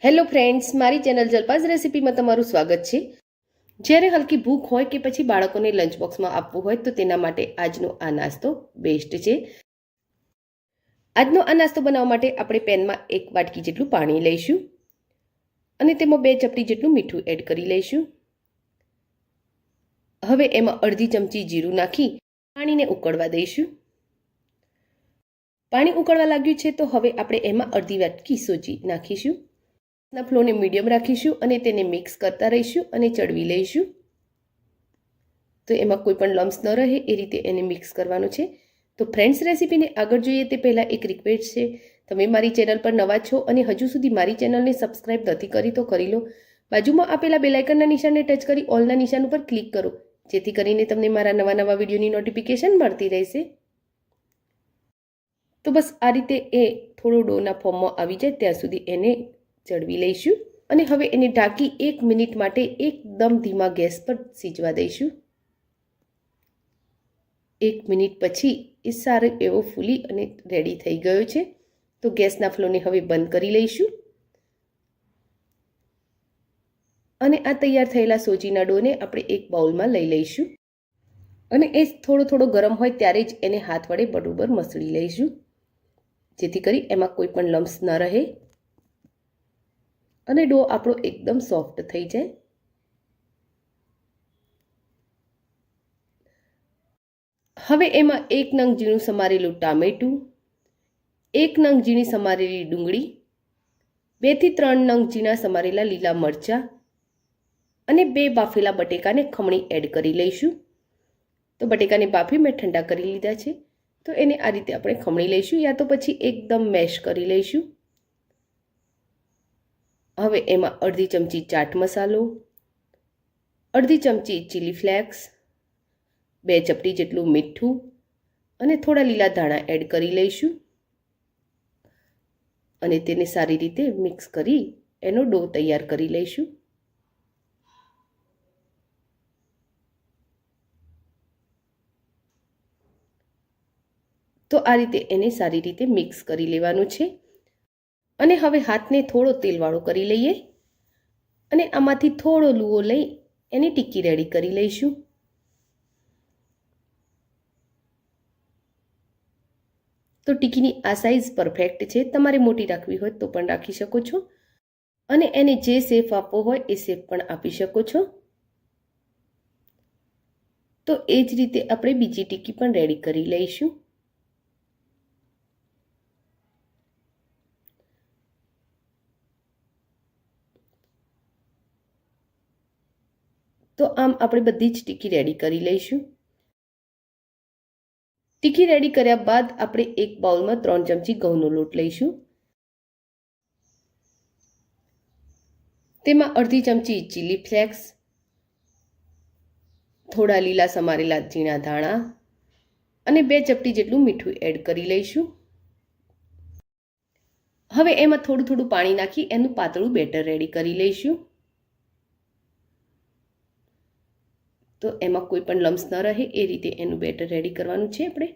Hello friends, મારી channel જલપાઝ રેસીપીમાં તમારું સ્વાગત છે। જ્યારે હલકી ભૂખ હોય કે પછી બાળકોને લંચ બોક્સમાં આપવું હોય તો તેના માટે આજનો આ નાસ્તો બેસ્ટ છે। આજનો આ નાસ્તો બનાવવા માટે આપણે પેનમાં 1 વાટકી જેટલું પાણી લઈશું અને તેમાં 2 ચપટી જેટલું મીઠું એડ કરી લઈશું। હવે એમાં અડધી ચમચી જીરું નાખી પાણીને ઉકળવા દઈશું। પાણી ઉકળવા લાગ્યું છે તો હવે આપણે એમાં અડધી વાટકી સોજી નાખીશું। ના ફ્લોને મીડિયમ રાખીશું અને તેને મિક્સ કરતા રહીશું અને ચડવી લઈશું। તો એમાં કોઈ પણ લમ્સ ન રહે એ રીતે એને મિક્સ કરવાનું છે। તો ફ્રેન્ડ્સ, રેસીપીને આગળ જોઈએ તે પહેલાં એક રિક્વેસ્ટ છે, તમે મારી ચેનલ પર નવા છો અને હજુ સુધી મારી ચેનલને સબસ્ક્રાઇબ નથી કરી તો કરી લો। બાજુમાં આપેલા બેલ આઇકનના નિશાનને ટચ કરી ઓલના નિશાન ઉપર ક્લિક કરો, જેથી કરીને તમને મારા નવા વિડીયોની નોટિફિકેશન મળતી રહેશે। તો બસ આ રીતે એ થોડો ડોના ફોર્મમાં આવી જાય ત્યાં સુધી એને ચડવી લઈશું અને હવે એને ઢાંકી 1 મિનિટ માટે એકદમ ધીમા ગેસ પર સીજવા દઈશું। 1 મિનિટ પછી એ સારો એવો ફૂલી અને રેડી થઈ ગયો છે। તો ગેસના ફ્લોને હવે બંધ કરી લઈશું અને આ તૈયાર થયેલા સોજીના ડોને આપણે એક બાઉલમાં લઈ લઈશું અને એ થોડો ગરમ હોય ત્યારે જ એને હાથ વડે બરોબર મસળી લઈશું, જેથી કરી એમાં કોઈ પણ લમ્સ ન રહે અને ડો આપણો એકદમ સોફ્ટ થઈ જાય। હવે એમાં 1 નંગ ઝીણું સમારેલું ટામેટું, 1 નંગ ઝીણી સમારેલી ડુંગળી, 2 થી 3 નંગ ઝીણા સમારેલા લીલા મરચાં અને 2 બાફેલા બટેકાને ખમણી એડ કરી લઈશું। તો બટેકાને બાફી મેં ઠંડા કરી લીધા છે, તો એને આ રીતે આપણે ખમણી લઈશું યા તો પછી એકદમ મેશ કરી લઈશું। હવે એમાં અડધી ચમચી ચાટ મસાલો, અડધી ચમચી ચીલી ફ્લેક્સ, 2 ચપટી જેટલું મીઠું અને થોડા લીલા ધાણા એડ કરી લઈશું અને તેને સારી રીતે મિક્સ કરી એનો ડો તૈયાર કરી લઈશું। તો આ રીતે એને સારી રીતે મિક્સ કરી લેવાનું છે અને હવે હાથને થોડો તેલવાળો કરી લઈએ અને આમાંથી થોડો લૂવો લઈ એની ટિક્કી રેડી કરી લઈશું। તો ટિક્કીની આ સાઈઝ પરફેક્ટ છે, તમારે મોટી રાખવી હોય તો પણ રાખી શકો છો અને એને જે શેપ આપવો હોય એ શેપ પણ આપી શકો છો। તો એ જ રીતે આપણે બીજી ટિક્કી પણ રેડી કરી લઈશું। તો આમ આપણે બધી જ ટિક્કી રેડી કરી લઈશું। ટિક્કી રેડી કર્યા બાદ આપણે એક બાઉલમાં 3 ચમચી ઘઉંનો લોટ લઈશું, તેમાં અડધી ચમચી ચીલી ફ્લેક્સ, થોડા લીલા સમારેલા ઝીણા ધાણા અને 2 ચપટી જેટલું મીઠું એડ કરી લઈશું। હવે એમાં થોડું પાણી નાખી એનું પાતળું બેટર રેડી કરી લઈશું। તો એમાં કોઈ પણ લમ્સ ન રહે એ રીતે એનું બેટર રેડી કરવાનું છે આપણે।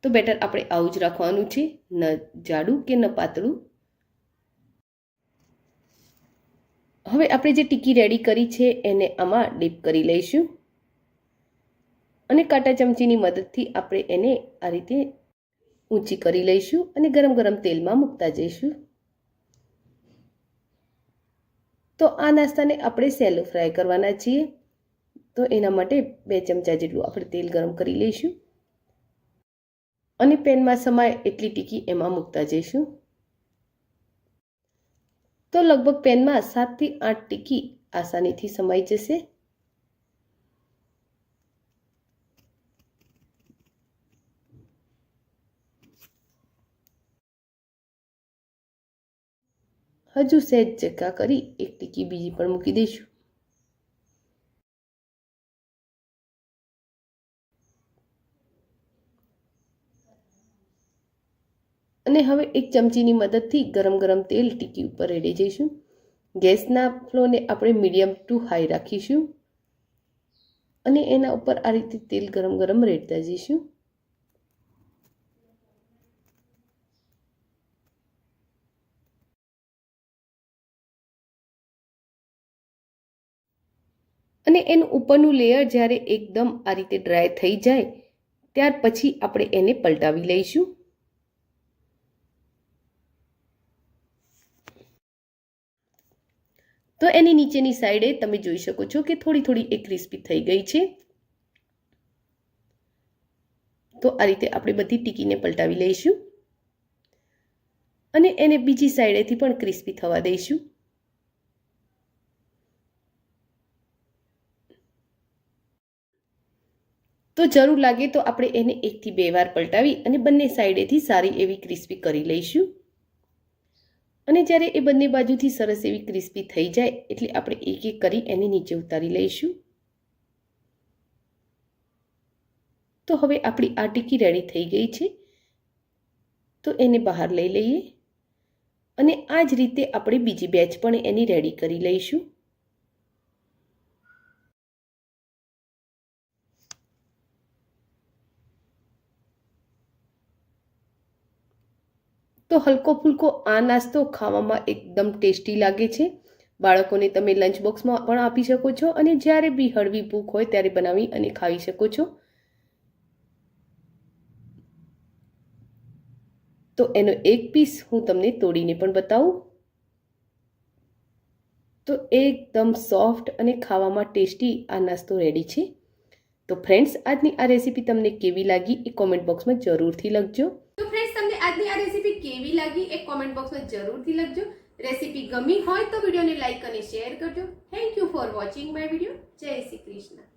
તો બેટર આપણે આવું જ રાખવાનું છે, ન જાડું કે ન પાતળું। હવે આપણે જે ટિક્કી રેડી કરી છે એને આમાં ડીપ કરી લઈશું અને કાંટા ચમચીની મદદથી આપણે એને આ રીતે ઊંચી કરી લઈશું અને ગરમ તેલમાં મૂકતા જઈશું। તો આ નાસ્તાને આપણે સેલો ફ્રાય કરવાના છીએ, તો એના માટે 2 ચમચા જેટલું આપણે તેલ ગરમ કરી લઈશું અને પેનમાં સમાય એટલી ટિક્કી એમાં મૂકતા જઈશું। તો લગભગ પેનમાં 7 થી 8 ટિક્કી આસાનીથી સમાઈ જશે। હજુ સહેજ ચક્કા કરી એક ટિક્કી બીજી પણ મૂકી દઈશું। અને હવે એક ચમચીની મદદથી ગરમ તેલ ટિક્કી ઉપર રેડી જઈશું। ગેસના ફ્લોને આપણે મીડિયમ ટુ હાઈ રાખીશું અને એના ઉપર આ રીતે તેલ ગરમ રેડતા જઈશું। અને એનું ઉપરનું લેયર જ્યારે એકદમ આ રીતે ડ્રાય થઈ જાય ત્યાર પછી આપણે એને પલટાવી લઈશું. તો એની નીચેની સાઈડે તમે જોઈ શકો છો કે થોડી થોડી એ ક્રિસ્પી થઈ ગઈ છે. તો આ રીતે આપણે બધી ટીકીને પલટાવી લઈશું અને એને બીજી સાઈડેથી પણ ક્રિસ્પી થવા દઈશું. તો જરૂર લાગે તો આપણે એને 1 થી 2 વાર પલટાવી અને બંને સાઈડેથી સારી એવી ક્રિસ્પી કરી લઈશું. અને જ્યારે એ બંને બાજુથી સરસ એવી ક્રિસ્પી થઈ જાય એટલે આપણે એક એક કરી એને નીચે ઉતારી લઈશું. તો હવે આપણી આ ટીકી રેડી થઈ ગઈ છે. તો એને બહાર લઈ લઈએ અને આ જ રીતે આપણે બીજી બેચ પણ એની રેડી કરી લઈશું. તો હલકો ફૂલકો આ નાસ્તો ખાવામાં એકદમ ટેસ્ટી લાગે છે. બાળકોને તમે લંચ બોક્સમાં પણ આપી શકો છો અને જ્યારે બી હળવી ભૂખ હોય ત્યારે બનાવી અને ખાઈ શકો છો. તો એનો એક પીસ હું તમને તોડીને પણ બતાવું. તો એકદમ સોફ્ટ અને ખાવામાં ટેસ્ટી આ નાસ્તો રેડી છે. તો ફ્રેન્ડ્સ, આજની આ રેસીપી તમને કેવી લાગી એ કોમેન્ટ બોક્સમાં જરૂરથી લખજો. તો ફ્રેન્ડ્સ, તમને આજની આ રેસીપી કેવી લાગી એ કોમેન્ટ બોક્સમાં જરૂરથી લખજો. રેસીપી ગમી હોય તો વિડીયોને લાઈક અને શેર કરજો. Thank you for watching my video. જય શ્રી કૃષ્ણ.